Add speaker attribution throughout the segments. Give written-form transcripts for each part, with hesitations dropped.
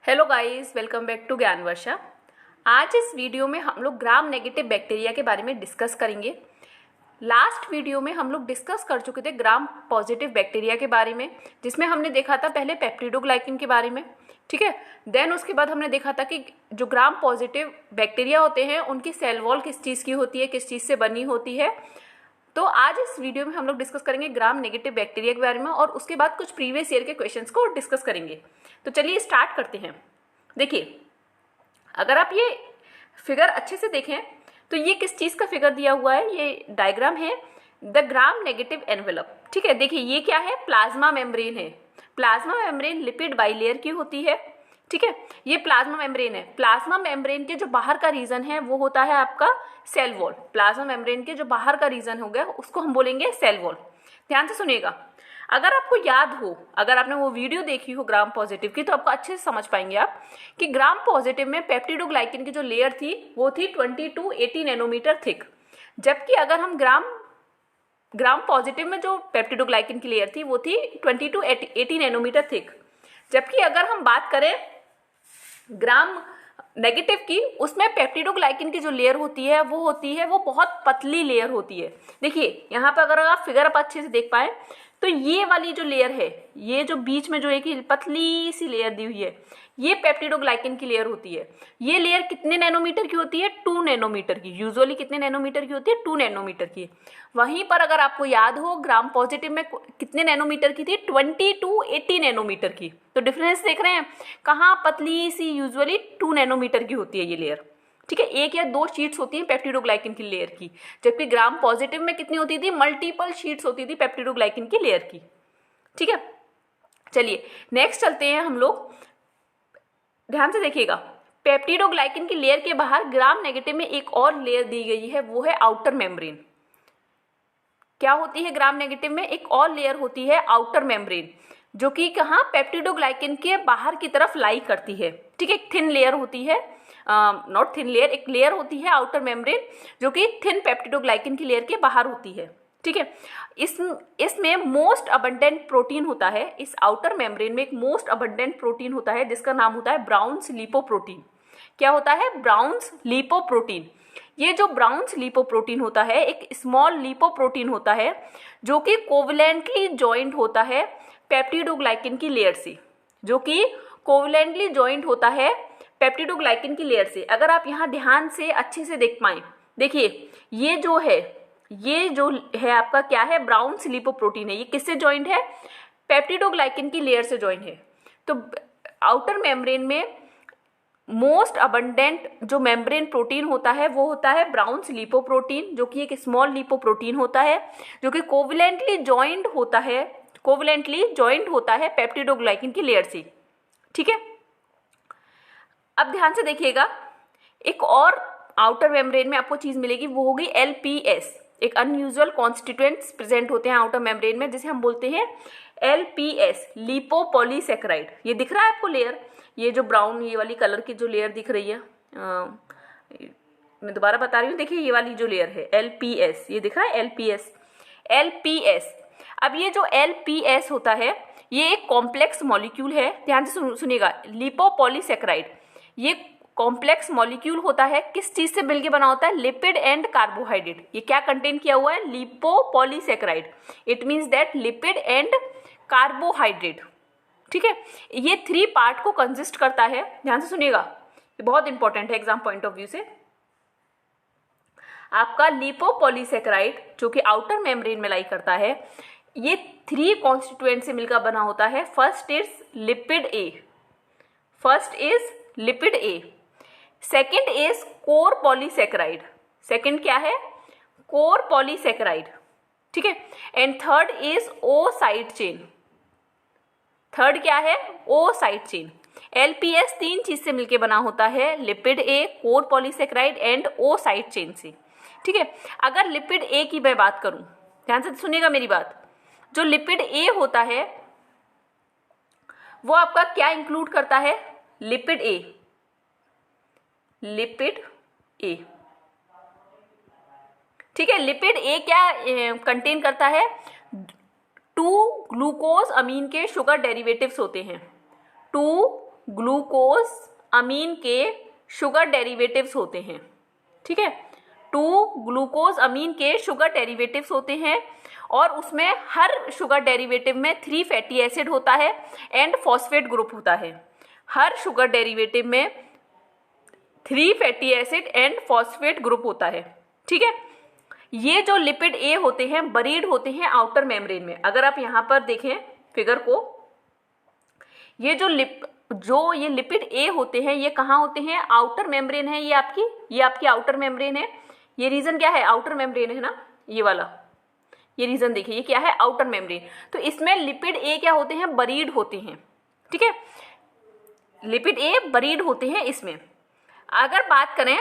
Speaker 1: Hello guys, welcome back to Gyan Varsha. आज इस video में हम लोग ग्राम नेगेटिव बैक्टीरिया के बारे में डिस्कस करेंगे। लास्ट वीडियो में हम लोग डिस्कस कर चुके थे ग्राम पॉजिटिव बैक्टीरिया के बारे में, जिसमें हमने देखा था पहले पेप्टिडोग्लाइकिन के बारे में, ठीक है। देन उसके बाद हमने देखा था कि जो ग्राम पॉजिटिव बैक्टीरिया होते हैं उनकी सेल वॉल किस चीज़ की होती है, किस चीज़ से बनी होती है। तो आज इस वीडियो में हम लोग डिस्कस करेंगे ग्राम नेगेटिव बैक्टीरिया के बारे में और उसके बाद कुछ प्रीवियस ईयर के क्वेश्चंस को डिस्कस करेंगे। तो चलिए स्टार्ट करते हैं। देखिए, अगर आप ये फिगर अच्छे से देखें तो ये किस चीज़ का फिगर दिया हुआ है, ये डायग्राम है द ग्राम नेगेटिव एनवेलप, ठीक है। देखिए ये क्या है, प्लाज्मा मेम्ब्रेन है। प्लाज्मा मेम्ब्रेन लिपिड बाइलेयर की होती है, ठीक है। ये प्लाज्मा मेम्ब्रेन है। प्लाज्मा मेम्ब्रेन के जो बाहर का रीजन है वो होता है आपका सेल वॉल। प्लाज्मा मेम्ब्रेन के जो बाहर का रीजन हो गया उसको हम बोलेंगे सेल वॉल। ध्यान से सुनिएगा, अगर आपको याद हो, अगर आपने वो वीडियो देखी हो ग्राम पॉजिटिव की, तो आपको अच्छे से समझ पाएंगे आप कि ग्राम पॉजिटिव में पेप्टिडोग्लाइकिन की जो लेयर थी वो थी 20 to 80 नैनोमीटर थिक, जबकि अगर हम ग्राम पॉजिटिव में जो पेप्टिडोग्लाइकिन की लेयर थी वो थी 20 to 80 नैनोमीटर थिक। जबकि अगर हम बात करें ग्राम नेगेटिव की, उसमें पेप्टिडोग्लाइकिन की जो लेयर होती है वो बहुत पतली लेयर होती है। देखिए यहाँ पर अगर आप फिगर आप अच्छे से देख पाए तो ये वाली जो लेयर है, ये जो बीच में जो एक पतली सी लेयर दी हुई है, ये पेप्टिडोग्लाइकिन की लेयर होती है। ये लेयर कितने नैनोमीटर की होती है? 2 नैनोमीटर की। यूजुअली कितने नैनोमीटर की होती है? 2 नैनोमीटर की। वहीं पर अगर आपको याद हो ग्राम पॉजिटिव में कितने नैनोमीटर की थी? 20 to 80 नैनोमीटर की। तो डिफरेंस देख रहे हैं, कहाँ पतली सी यूजुअली 2 नैनोमीटर की होती है ये लेयर, ठीक है। एक या दो शीट्स होती हैं पेप्टिडोग्लाइकिन की लेयर की, जबकि ग्राम पॉजिटिव में कितनी होती थी? मल्टीपल शीट्स होती थी पेप्टिडोग्लाइकिन की लेयर की, ठीक है। चलिए नेक्स्ट चलते हैं हम लोग। ध्यान से देखिएगा, पेप्टिडोग्लाइकिन की लेयर के बाहर ग्राम नेगेटिव में एक और लेयर दी गई है, वो है आउटर मेम्ब्रेन। क्या होती है ग्राम नेगेटिव में? एक और लेयर होती है आउटर मेम्ब्रेन, जो कि कहाँ पेप्टिडोग्लाइकिन के बाहर की तरफ लाई करती है, ठीक है। एक थिन लेयर होती है, नॉट थिन लेयर, एक लेयर होती है आउटर मेम्ब्रेन जो कि थिन पेप्टिडोग्लाइकिन की लेयर के बाहर होती है, ठीक है। इसमें मोस्ट अबंडेंट प्रोटीन होता है। इस आउटर मेम्ब्रेन में एक मोस्ट अबंडेंट प्रोटीन होता है जिसका नाम होता है ब्राउन्स लिपोप्रोटीन। क्या होता है? Braun's lipoprotein. ये जो ब्राउन्स लिपोप्रोटीन होता है एक स्मॉल लिपोप्रोटीन होता है जो कि कोवलेंटली जॉइंट होता है पेप्टिडोग्लाइकिन की लेयर से, जो कि कोवलेंटली जॉइंट होता है पेप्टिडोग्लाइकिन की लेयर से। अगर आप यहाँ ध्यान से अच्छे से देख पाएं, देखिए ये जो है आपका क्या है? ब्राउन्स लिपोप्रोटीन है। ये किससे जॉइंट है? पेप्टिडोग्लाइकिन की लेयर से जॉइंट है। तो आउटर मेम्ब्रेन में मोस्ट अबंडेंट जो मेम्ब्रेन प्रोटीन होता है वो होता है ब्राउन्स लिपोप्रोटीन, जो कि एक स्मॉल लिपोप्रोटीन होता है जो कि कोवलेंटली जॉइंट होता है पेप्टिडोग्लाइकिन की लेयर से, ठीक है। अब ध्यान से देखिएगा, एक और आउटर मेम्ब्रेन में आपको चीज मिलेगी, वो होगी LPS। एक अनयूजुअल कॉन्स्टिट्यूएंट्स प्रेजेंट होते हैं आउटर मेम्ब्रेन में, जिसे हम बोलते हैं LPS, लिपोपॉलीसेकेराइड। ये दिख रहा है आपको लेयर, ये जो ब्राउन ये वाली कलर की जो लेयर दिख रही है, मैं दोबारा बता रही हूँ, देखिए ये वाली जो लेयर है LPS, ये दिख रहा है LPS। अब ये जो LPS होता है ये एक कॉम्प्लेक्स मॉलिक्यूल है। ध्यान से सुनिएगा, लिपोपॉलीसेकेराइड ये कॉम्प्लेक्स मॉलिक्यूल होता है। किस चीज से मिलकर बना होता है? Lipid and carbohydrate. ये क्या कंटेन किया हुआ है? Lipopolysaccharide. It means that lipid and carbohydrate, ठीक है। ये 3 पार्ट को कंसिस्ट करता है। ध्यान से सुनिएगा, ये बहुत इंपॉर्टेंट है एग्जाम पॉइंट ऑफ व्यू से। आपका लिपोपॉलीसेकेराइड जो कि आउटर मेम्ब्रेन में लाई करता है, ये 3 कॉन्स्टिट्यूएंट से मिलकर बना होता है। First is lipid A, second is core polysaccharide. Second क्या है? कोर पॉलीसेकेराइड, ठीक है। And third is O side chain. Third क्या है? ओ साइड चेन। LPS 3 चीज से मिलकर बना होता है, lipid A, core polysaccharide and O side chain से, ठीक है। अगर लिपिड ए की मैं बात करूं, ध्यान से सुनिएगा मेरी बात, जो लिपिड ए होता है वो आपका क्या इंक्लूड करता है? लिपिड ए, ठीक है। लिपिड ए क्या कंटेन करता है? 2 ग्लूकोज अमीन के शुगर डेरिवेटिव्स होते हैं। 2 ग्लूकोज अमीन के शुगर डेरिवेटिव्स होते हैं, ठीक है। 2 ग्लूकोज अमीन के शुगर डेरिवेटिव्स होते हैं और उसमें हर शुगर डेरिवेटिव में 3 फैटी एसिड होता है एंड फॉस्फेट ग्रुप होता है। हर शुगर डेरिवेटिव में 3 fatty acid and phosphate group होता है, ठीक है। ये जो लिपिड ए होते हैं बरीड होते हैं आउटर मेम्ब्रेन में। अगर आप यहाँ पर देखें फिगर को, ये जो लिपिड ए होते हैं ये कहाँ होते हैं? आउटर मेम्ब्रेन है। ये आपकी आउटर मेम्ब्रेन है। ये रीजन क्या है? आउटर मेम्ब्रेन है ना, ये वाला, ये रीजन देखिए, ये क्या है? Outer membrane. तो इसमें लिपिड ए क्या होते हैं? बरीड होते हैं, ठीक है। लिपिड ए बरीड होते हैं इसमें। अगर बात करें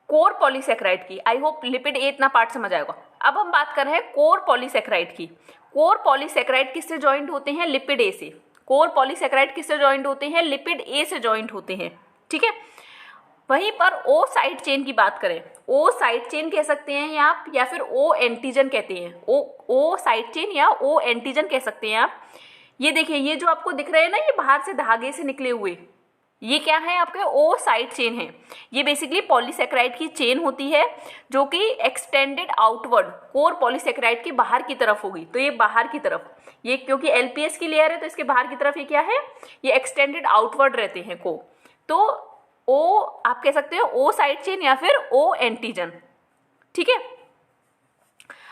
Speaker 1: कोर पॉलीसेक्राइड की, आई होप लिपिड ए इतना पार्ट समझ आएगा। अब हम बात कर रहे हैं कोर पॉलीसेक्राइड की। कोर पॉलीसेक्राइड किससे जॉइंट होते हैं? लिपिड ए से। कोर पॉलीसेक्राइड किससे जॉइंट होते हैं? लिपिड ए से जॉइंट होते हैं, ठीक है। वहीं पर ओ साइड चेन की बात करें, ओ साइड चेन कह सकते हैं आप, या फिर ओ एंटीजन कहते हैं। ओ साइड चेन या ओ एंटीजन कह सकते हैं आप। ये देखिए, ये जो आपको दिख रहे हैं ना, ये बाहर से धागे से निकले हुए, ये क्या है? आपके ओ साइड चेन है। ये बेसिकली पॉलीसेक्राइड की चेन होती है जो कि एक्सटेंडेड आउटवर्ड कोर पॉलीसेक्राइड की बाहर की तरफ होगी। तो ये बाहर की तरफ, ये क्योंकि एलपीएस की लेयर है तो इसके बाहर की तरफ ये क्या है? ये एक्सटेंडेड आउटवर्ड रहते हैं को। तो ओ आप कह सकते हो ओ साइड चेन या फिर ओ एंटीजन, ठीक है।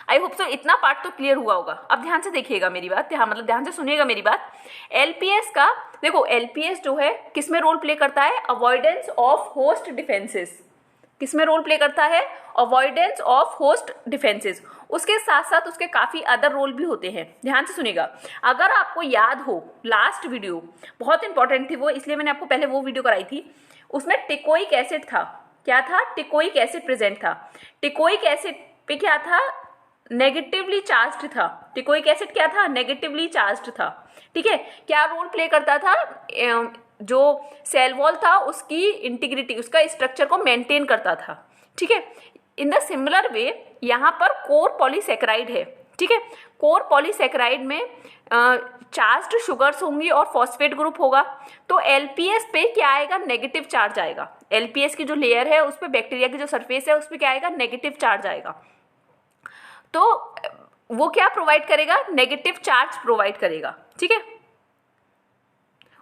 Speaker 1: आई होप सो इतना पार्ट तो क्लियर हुआ होगा। अब ध्यान से देखिएगा मेरी बात, मतलब ध्यान से सुनिएगा मेरी बात। एलपीएस का देखो, एलपीएस जो है किस में रोल प्ले करता है? Avoidance of host defences. किस में रोल प्ले करता है? Avoidance of host defences. उसके साथ साथ उसके काफी अदर रोल भी होते हैं। ध्यान से सुनिएगा। अगर आपको याद हो, लास्ट वीडियो बहुत इंपॉर्टेंट थी वो, इसलिए मैंने आपको पहले वो वीडियो कराई थी। उसमें टिकोइक एसिड था। क्या था? टिकोइक एसिड प्रेजेंट था। टिकोइक एसिड पे क्या था? नेगेटिवली चार्ज्ड था। टिकोइक एसिड क्या था? नेगेटिवली चार्ज्ड था, ठीक है। क्या रोल प्ले करता था? जो सेल वॉल था उसकी इंटीग्रिटी, उसका स्ट्रक्चर को मेंटेन करता था, ठीक है। इन द सिमिलर वे यहाँ पर कोर पॉलीसेक्राइड है, ठीक है। कोर पॉलीसेक्राइड में चार्ज्ड शुगर्स होंगी और फॉस्फेट ग्रुप होगा। तो एलपीएस पे क्या आएगा? नेगेटिव चार्ज आएगा। एलपीएस की जो लेयर है उस पर, बैक्टीरिया की जो सरफेस है उस पर क्या आएगा? नेगेटिव चार्ज आएगा। तो वो क्या प्रोवाइड करेगा? नेगेटिव चार्ज प्रोवाइड करेगा, ठीक है।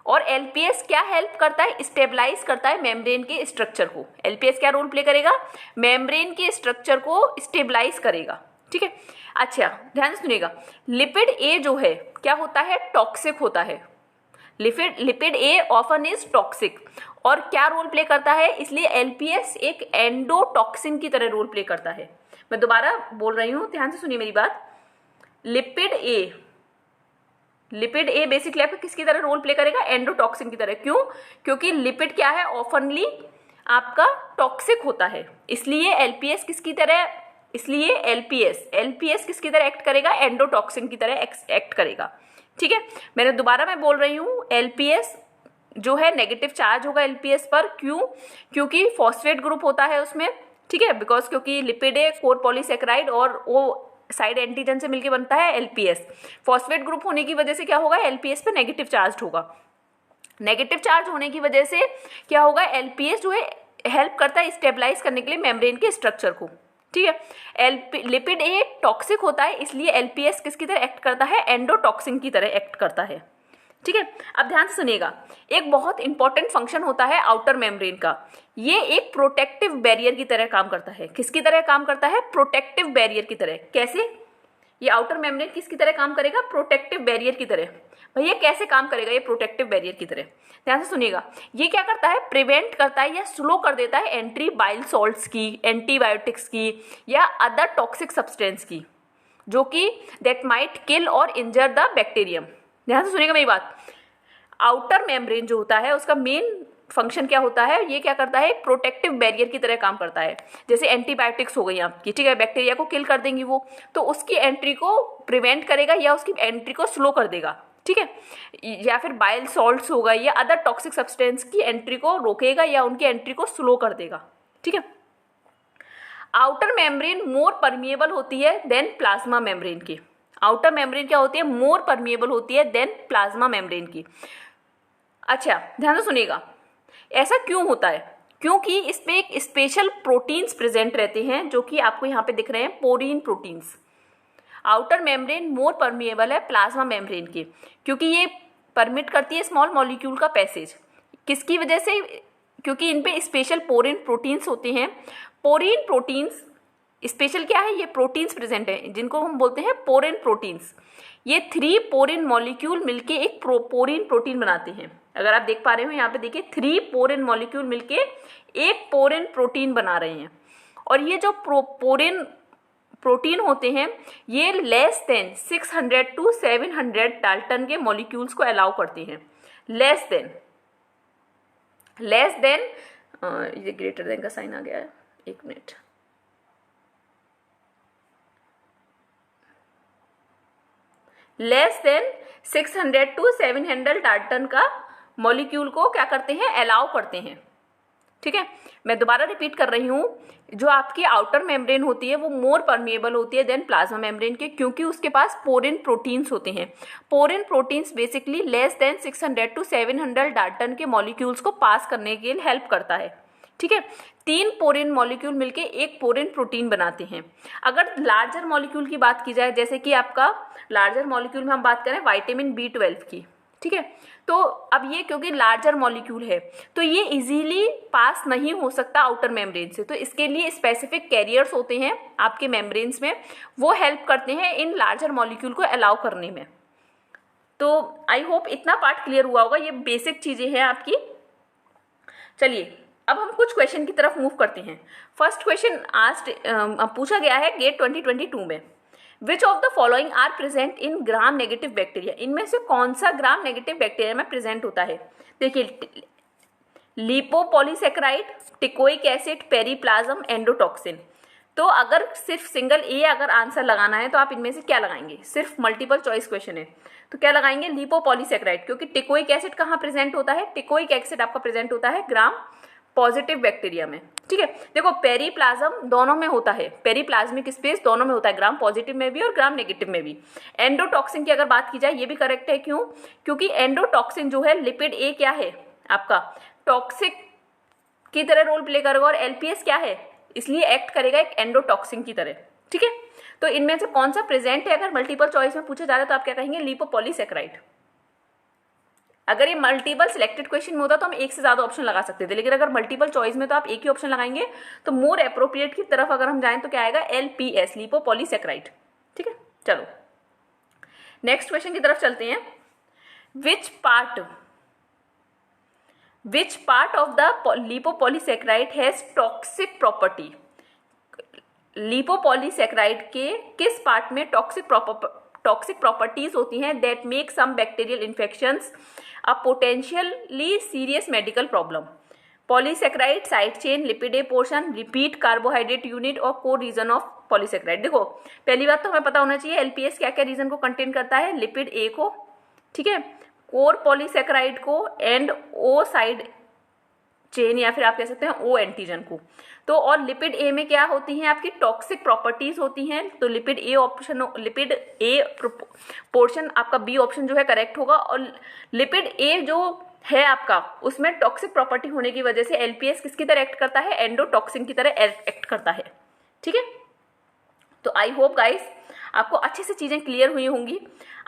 Speaker 1: और एलपीएस क्या हेल्प करता है? स्टेबलाइज करता है मेम्ब्रेन के स्ट्रक्चर को। एलपीएस क्या रोल प्ले करेगा? मेम्ब्रेन के स्ट्रक्चर को स्टेबलाइज करेगा, ठीक है। अच्छा, ध्यान से सुनिएगा। लिपिड ए जो है क्या होता है? टॉक्सिक होता है। Lipid A often is toxic. और क्या रोल प्ले करता है? इसलिए एलपीएस एक एंडोटॉक्सिन की तरह रोल प्ले करता है। मैं दोबारा बोल रही हूं, ध्यान से सुनिए मेरी बात। लिपिड ए बेसिकली आपका किसकी तरह रोल प्ले करेगा? एंडोटॉक्सिन की तरह। क्यों? क्योंकि लिपिड क्या है? ऑफनली आपका टॉक्सिक होता है। इसलिए एलपीएस किसकी तरह, इसलिए एलपीएस किसकी तरह एक्ट करेगा? एंडोटॉक्सिन की तरह एक्ट करेगा, ठीक है। मैं बोल रही हूँ, एलपीएस जो है नेगेटिव चार्ज होगा एलपीएस पर। क्यों? क्योंकि फॉस्फेट ग्रुप होता है उसमें, ठीक है। बिकॉज क्योंकि लिपिड है कोर पॉलीसेक्राइड और वो साइड एंटीजन से मिलकर बनता है एलपीएस। फॉस्फेट ग्रुप होने की वजह से क्या होगा? एलपीएस पे नेगेटिव चार्ज होगा। नेगेटिव चार्ज होने की वजह से क्या होगा? एलपीएस जो है हेल्प करता है स्टेबलाइज करने के लिए मेम्ब्रेन के स्ट्रक्चर को, ठीक है। लिपिड ए टॉक्सिक होता है, इसलिए एलपीएस किसकी तरह एक्ट करता है? एंडोटॉक्सिन की तरह एक्ट करता है, ठीक है। अब ध्यान से सुनिएगा, एक बहुत इंपॉर्टेंट फंक्शन होता है आउटर मेम्ब्रेन का। ये एक प्रोटेक्टिव बैरियर की तरह काम करता है। किसकी तरह काम करता है? प्रोटेक्टिव बैरियर की तरह। कैसे? ये आउटर मेम्ब्रेन किसकी तरह काम करेगा? प्रोटेक्टिव बैरियर की तरह। भैया कैसे काम करेगा ये प्रोटेक्टिव बैरियर की तरह? ध्यान से सुनिएगा। ये क्या करता है? प्रिवेंट करता है या स्लो कर देता है एंट्री बाइल सॉल्ट्स की, एंटीबायोटिक्स की या अदर टॉक्सिक सब्सटेंस की, जो कि दैट माइट किल और इंजर द बैक्टीरियम। ध्यान से सुनिएगा मेरी बात। आउटर मेम्ब्रेन जो होता है उसका मेन फंक्शन क्या होता है? ये क्या करता है? प्रोटेक्टिव बैरियर की तरह काम करता है। जैसे एंटीबायोटिक्स हो गई आपकी, ठीक है, बैक्टीरिया को किल कर देंगी वो, तो उसकी एंट्री को प्रिवेंट करेगा या उसकी एंट्री को स्लो कर देगा, ठीक है। या फिर बाइल सॉल्ट्स हो गई या अदर टॉक्सिक सब्सटेंस की एंट्री को रोकेगा या उनकी एंट्री को स्लो कर देगा, ठीक है। आउटर मेम्ब्रेन मोर परमिएबल होती है देन प्लाज्मा मेम्ब्रेन की। आउटर मेम्ब्रेन क्या होती है, मोर परमिएबल होती है देन प्लाज्मा मेम्ब्रेन की। अच्छा ध्यान से सुनिएगा, ऐसा क्यों होता है, क्योंकि इसमें एक स्पेशल प्रोटीन्स प्रेजेंट रहते हैं जो कि आपको यहाँ पे दिख रहे हैं, पोरीन प्रोटीन्स। आउटर मेम्ब्रेन मोर परमिएबल है प्लाज्मा मेम्ब्रेन की, क्योंकि ये परमिट करती है स्मॉल मॉलिक्यूल का पैसेज। किसकी वजह से, क्योंकि इन पे स्पेशल पोरीन प्रोटीन्स होते हैं। पोरीन प्रोटीन्स स्पेशल क्या है, ये प्रोटीन्स प्रेजेंट हैं जिनको हम बोलते हैं पोरीन प्रोटीन्स। ये 3 पोरीन मॉलिक्यूल मिलके एक पोरीन प्रोटीन बनाते हैं। अगर आप देख पा रहे हो यहाँ पे देखिए 3 पोरीन मॉलिक्यूल मिलके एक पोरीन प्रोटीन बना रहे हैं। और ये जो पोरीन प्रोटीन होते हैं ये लेस देन 600 to 700 डाल्टन के मॉलिक्यूल्स को अलाउ करते हैं। लेस देन ये ग्रेटर देन का साइन आ गया है, एक minute. Less than 600 to 700 Dalton का मॉलिक्यूल को क्या करते हैं, अलाउ करते हैं। ठीक है, मैं दोबारा रिपीट कर रही हूँ, जो आपकी आउटर मेम्ब्रेन होती है वो मोर परमिएबल होती है देन प्लाज्मा मेम्ब्रेन के, क्योंकि उसके पास पोरीन प्रोटीन्स होते हैं। Porin proteins basically less than 600 to 700 dalton के मॉलिक्यूल्स को पास करने के लिए हेल्प करता है। ठीक है, 3 पोरीन मॉलिक्यूल मिलके एक पोरीन प्रोटीन बनाते हैं। अगर लार्जर मॉलिक्यूल की बात की जाए, जैसे कि आपका लार्जर मॉलिक्यूल में हम बात करें विटामिन B12 की, ठीक है, तो अब ये क्योंकि लार्जर मॉलिक्यूल है तो ये इजीली पास नहीं हो सकता आउटर मेम्ब्रेन से, तो इसके लिए स्पेसिफिक कैरियर्स होते हैं आपके मेम्ब्रेन्स में, वो हेल्प करते हैं इन लार्जर मॉलिक्यूल को अलाउ करने में। तो आई होप इतना पार्ट क्लियर हुआ होगा, ये बेसिक चीज़ें हैं आपकी। चलिए अब हम कुछ क्वेश्चन की तरफ मूव करते हैं। फर्स्ट क्वेश्चन आज पूछा गया है गेट 2022 में, which of the following are present in gram negative bacteria, इनमें से कौन सा ग्राम नेगेटिव बैक्टीरिया में प्रेजेंट होता है। देखिए, lipopolysaccharide, teichoic acid, periplasm, endotoxin. तो अगर सिर्फ सिंगल ए अगर आंसर लगाना है तो आप इनमें से क्या लगाएंगे, सिर्फ मल्टीपल चॉइस क्वेश्चन है तो क्या लगाएंगे, लिपोपॉलीसेकेराइड, क्योंकि टिकोइक एसिड कहाँ प्रेजेंट होता है, टिकोइक एसिड आपका प्रेजेंट होता है ग्राम पॉजिटिव बैक्टीरिया में। ठीक है, देखो पेरीप्लाज्म दोनों में होता है, पेरीप्लाज्मिक स्पेस दोनों में होता है, ग्राम पॉजिटिव में भी और ग्राम नेगेटिव में भी। एंडोटॉक्सिन की अगर बात की जाए ये भी करेक्ट है, क्यों, क्योंकि एंडोटॉक्सिन जो है लिपिड ए क्या है आपका टॉक्सिक की तरह रोल प्ले करेगा और एलपीएस क्या है, इसलिए एक्ट करेगा एक एंडोटॉक्सिन की तरह। ठीक है, तो इनमें से कौन सा प्रेजेंट है अगर मल्टीपल चॉइस में पूछा जा रहा है तो आप क्या कहेंगे, लिपोपॉलीसेकेराइड। अगर ये मल्टीपल सिलेक्टेड क्वेश्चन में होता तो हम एक से ज्यादा ऑप्शन लगा सकते थे, लेकिन अगर मल्टीपल चॉइस में तो आप एक ही ऑप्शन लगाएंगे, तो मोर अप्रोप्रिएट की तरफ अगर हम जाएं तो क्या आएगा, एलपीएस, लिपोपॉलीसेकेराइड। ठीक है, चलो नेक्स्ट क्वेश्चन की तरफ चलते हैं। Which part of the lipopolysaccharide has toxic property, lipopolysaccharide के किस पार्ट में टॉक्सिक प्रॉपर्टीज होती हैं that make some bacterial infections a potentially serious medical problem. Polysaccharide, side chain, lipid A portion, repeat carbohydrate unit और core region of polysaccharide. देखो पहली बात तो हमें पता होना चाहिए एलपीएस क्या क्या रीजन को कंटेन करता है, लिपिड ए को, ठीक है, कोर पॉलीसेकेराइड को एंड ओ साइड चेन या फिर आप कह सकते हैं ओ एंटीजन को। तो और लिपिड ए में क्या होती हैं आपकी टॉक्सिक प्रॉपर्टीज होती हैं, तो लिपिड ए पोर्शन आपका बी ऑप्शन जो है करेक्ट होगा। और लिपिड ए जो है आपका उसमें टॉक्सिक प्रॉपर्टी होने की वजह से एलपीएस किसकी तरह एक्ट करता है, एंडोटॉक्सिन की तरह एक्ट करता है। ठीक है, तो आई होप गाइस आपको अच्छे से चीज़ें क्लियर हुई होंगी।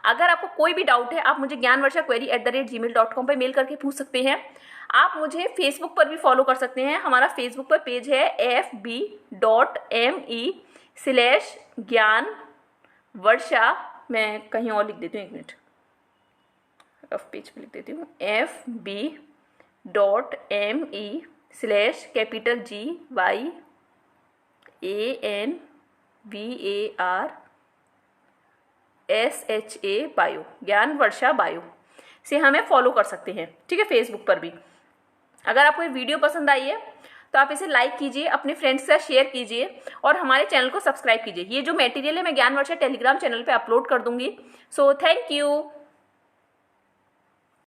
Speaker 1: अगर आपको कोई भी डाउट है आप मुझे ज्ञानवर्षा@gmail.com पर मेल करके पूछ सकते हैं। आप मुझे फेसबुक पर भी फॉलो कर सकते हैं, हमारा फेसबुक पर पेज है fb.me/ज्ञानवर्षा, मैं कहीं और लिख देती हूँ, एक मिनट, रफ पेज पे लिख देती हूँ, fb.me/GYANVARSHA बायो, ज्ञानवर्षा बायो से हमें फॉलो कर सकते हैं। ठीक है, फेसबुक पर भी। अगर आपको ये वीडियो पसंद आई है तो आप इसे लाइक कीजिए, अपने फ्रेंड्स के साथ शेयर कीजिए और हमारे चैनल को सब्सक्राइब कीजिए। ये जो मटेरियल है मैं ज्ञानवर्षा टेलीग्राम चैनल पे अपलोड कर दूंगी। So thank you.